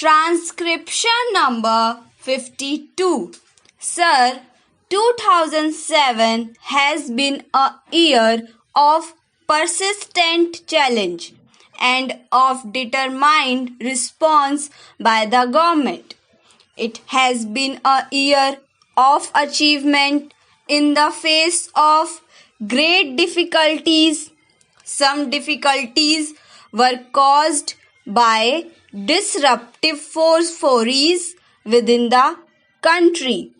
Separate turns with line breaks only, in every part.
Transcription number 52. Sir, 2007 has been a year of persistent challenge and of determined response by the government. It has been a year of achievement in the face of great difficulties. Some difficulties were caused by disruptive forces within the country.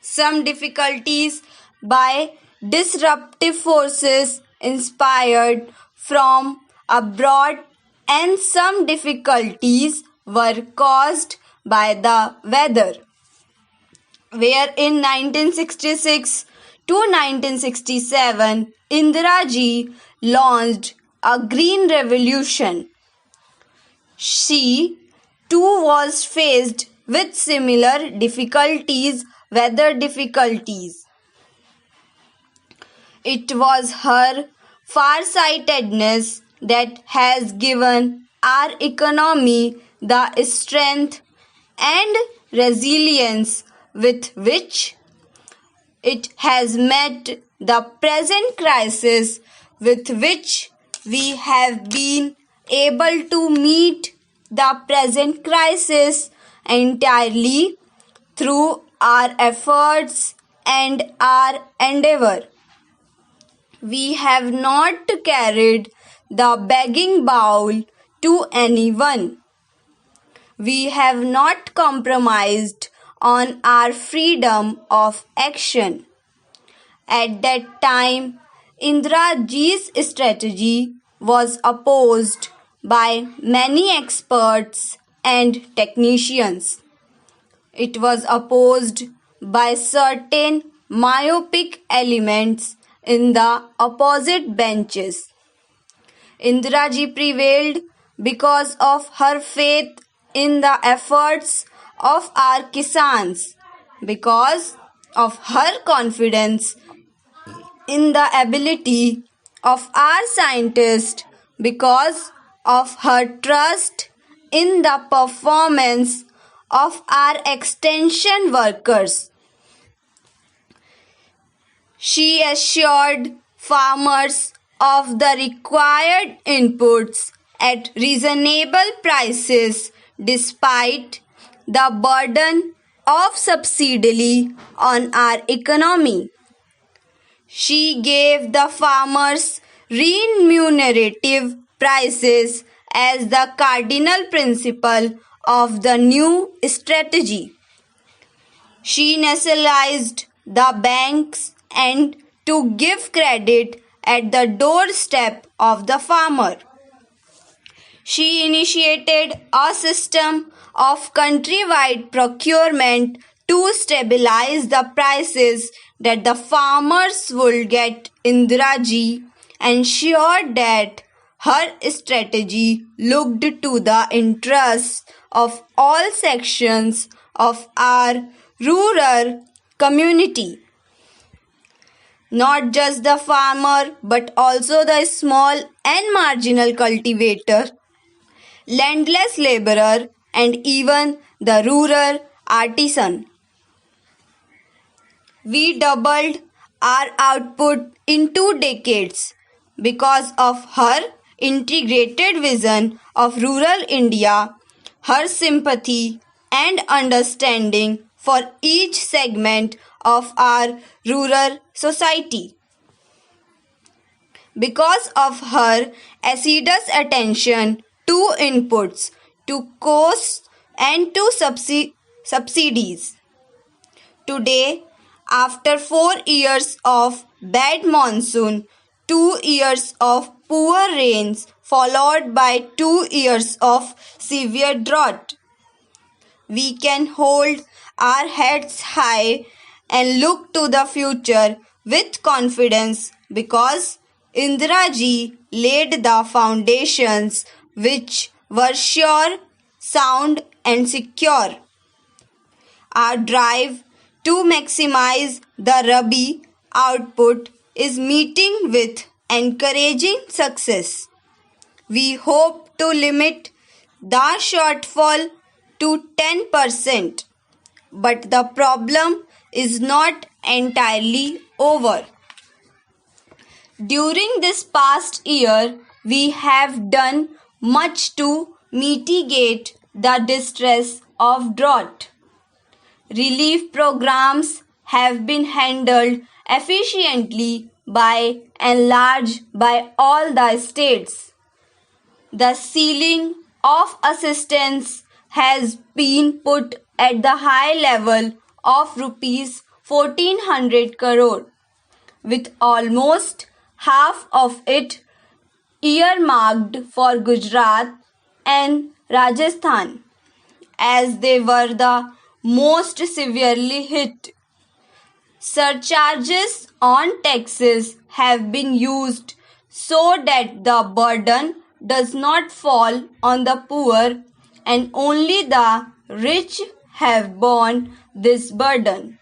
Some difficulties by disruptive forces inspired from abroad, and some difficulties were caused by the weather. Where in 1966 to 1967, Indira-ji launched a green revolution. She too was faced with similar difficulties, weather difficulties. It was her farsightedness that has given our economy the strength and resilience with which it has met the present crisis, with which we have been able to meet the present crisis entirely through our efforts and our endeavor. We have not carried the begging bowl to anyone. We have not compromised on our freedom of action. At that time, Indira-ji's strategy was opposed by many experts and technicians. It was opposed by certain myopic elements in the opposite benches. Indira-ji prevailed because of her faith in the efforts of our kisans, because of her confidence in the ability of our scientists, because of her trust in the performance of our extension workers. She assured farmers of the required inputs at reasonable prices despite the burden of subsidy on our economy. She gave the farmers remunerative prices as the cardinal principle of the new strategy. She nationalized the banks and to give credit at the doorstep of the farmer. She initiated a system of countrywide procurement to stabilize the prices that the farmers would get. Indira-ji ensured that her strategy looked to the interests of all sections of our rural community. Not just the farmer, but also the small and marginal cultivator, landless laborer, and even the rural artisan. We doubled our output in 2 decades because of her integrated vision of rural India, her sympathy and understanding for each segment of our rural society. Because of her assiduous attention to inputs, to costs and to subsidies. Today, after 4 years of bad monsoon, 2 years of poor rains followed by 2 years of severe drought, we can hold our heads high and look to the future with confidence, because Indira-ji laid the foundations which were sure, sound and secure. Our drive to maximize the Rabi output is meeting with encouraging success. We hope to limit the shortfall to 10%. But the problem is not entirely over. During this past year, we have done much to mitigate the distress of drought. Relief programs have been handled efficiently by and large by all the states. The ceiling of assistance has been put at the high level of rupees 1400 crore, with almost half of it earmarked for Gujarat and Rajasthan, as they were the most severely hit. Surcharges on taxes have been used so that the burden does not fall on the poor, and only the rich have borne this burden.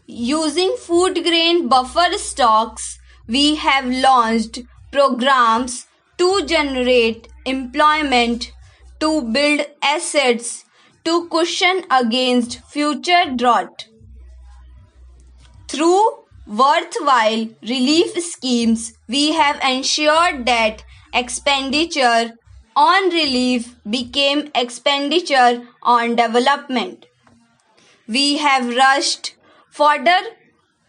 Using food grain buffer stocks, we have launched programs to generate employment, to build assets, to cushion against future drought. Through worthwhile relief schemes, we have ensured that expenditure on relief became expenditure on development. We have rushed further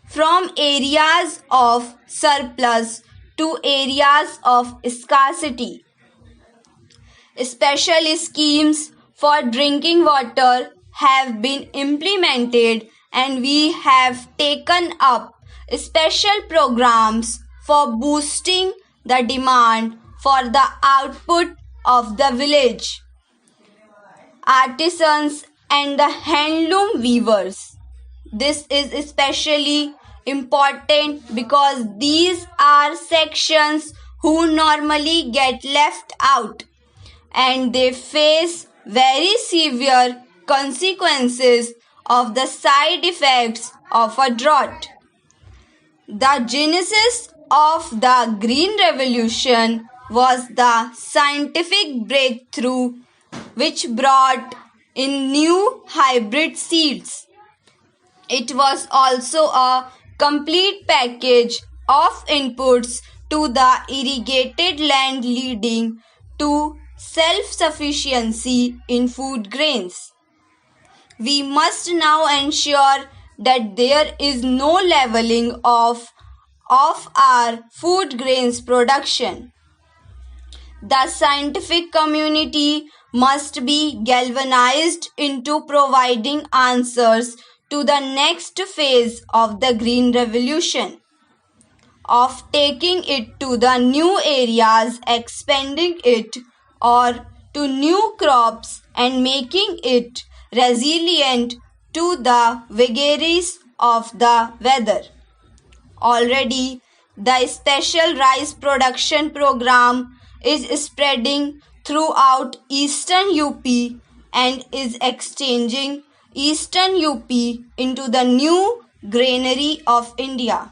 from areas of surplus to areas of scarcity. Special schemes for drinking water have been implemented, and we have taken up special programs for boosting the demand for the output of the village, artisans and the handloom weavers. This is especially important because these are sections who normally get left out, and they face very severe consequences of the side effects of a drought. The genesis of the Green Revolution was the scientific breakthrough which brought in new hybrid seeds. It was also a complete package of inputs to the irrigated land, leading to self-sufficiency in food grains. We must now ensure that there is no leveling off of our food grains production. The scientific community must be galvanized into providing answers to the next phase of the Green Revolution, of taking it to the new areas, expanding it or to new crops, and making it resilient to the vagaries of the weather. Already, the special rice production program is spreading throughout eastern UP and is exchanging eastern UP into the new granary of India.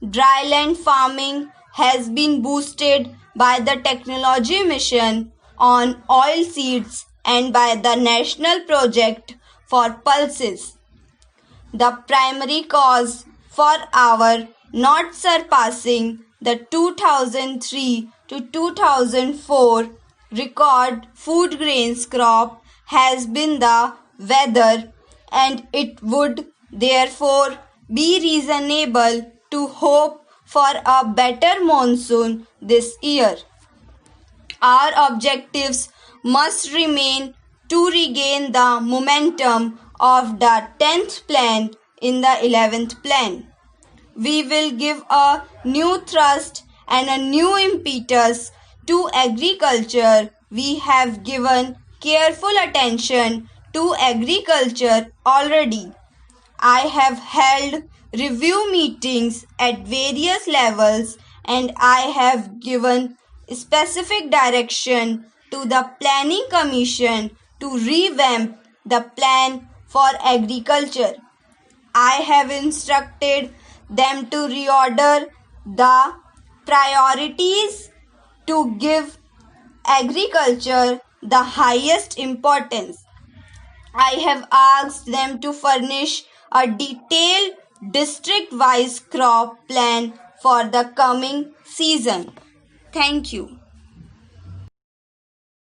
Dryland farming has been boosted by the technology mission on oil seeds and by the national project for pulses. The primary cause for our not surpassing the 2003 to 2004 record food grains crop has been the weather, and it would therefore be reasonable to hope for a better monsoon this year. Our objectives must remain to regain the momentum of the 10th plan in the 11th plan. We will give a new thrust and a new impetus to agriculture. We have given careful attention to agriculture already. I have held review meetings at various levels, and I have given specific direction to the Planning Commission to revamp the plan for agriculture. I have instructed them to reorder the priorities to give agriculture the highest importance. I have asked them to furnish a detailed district-wise crop plan for the coming season. Thank you.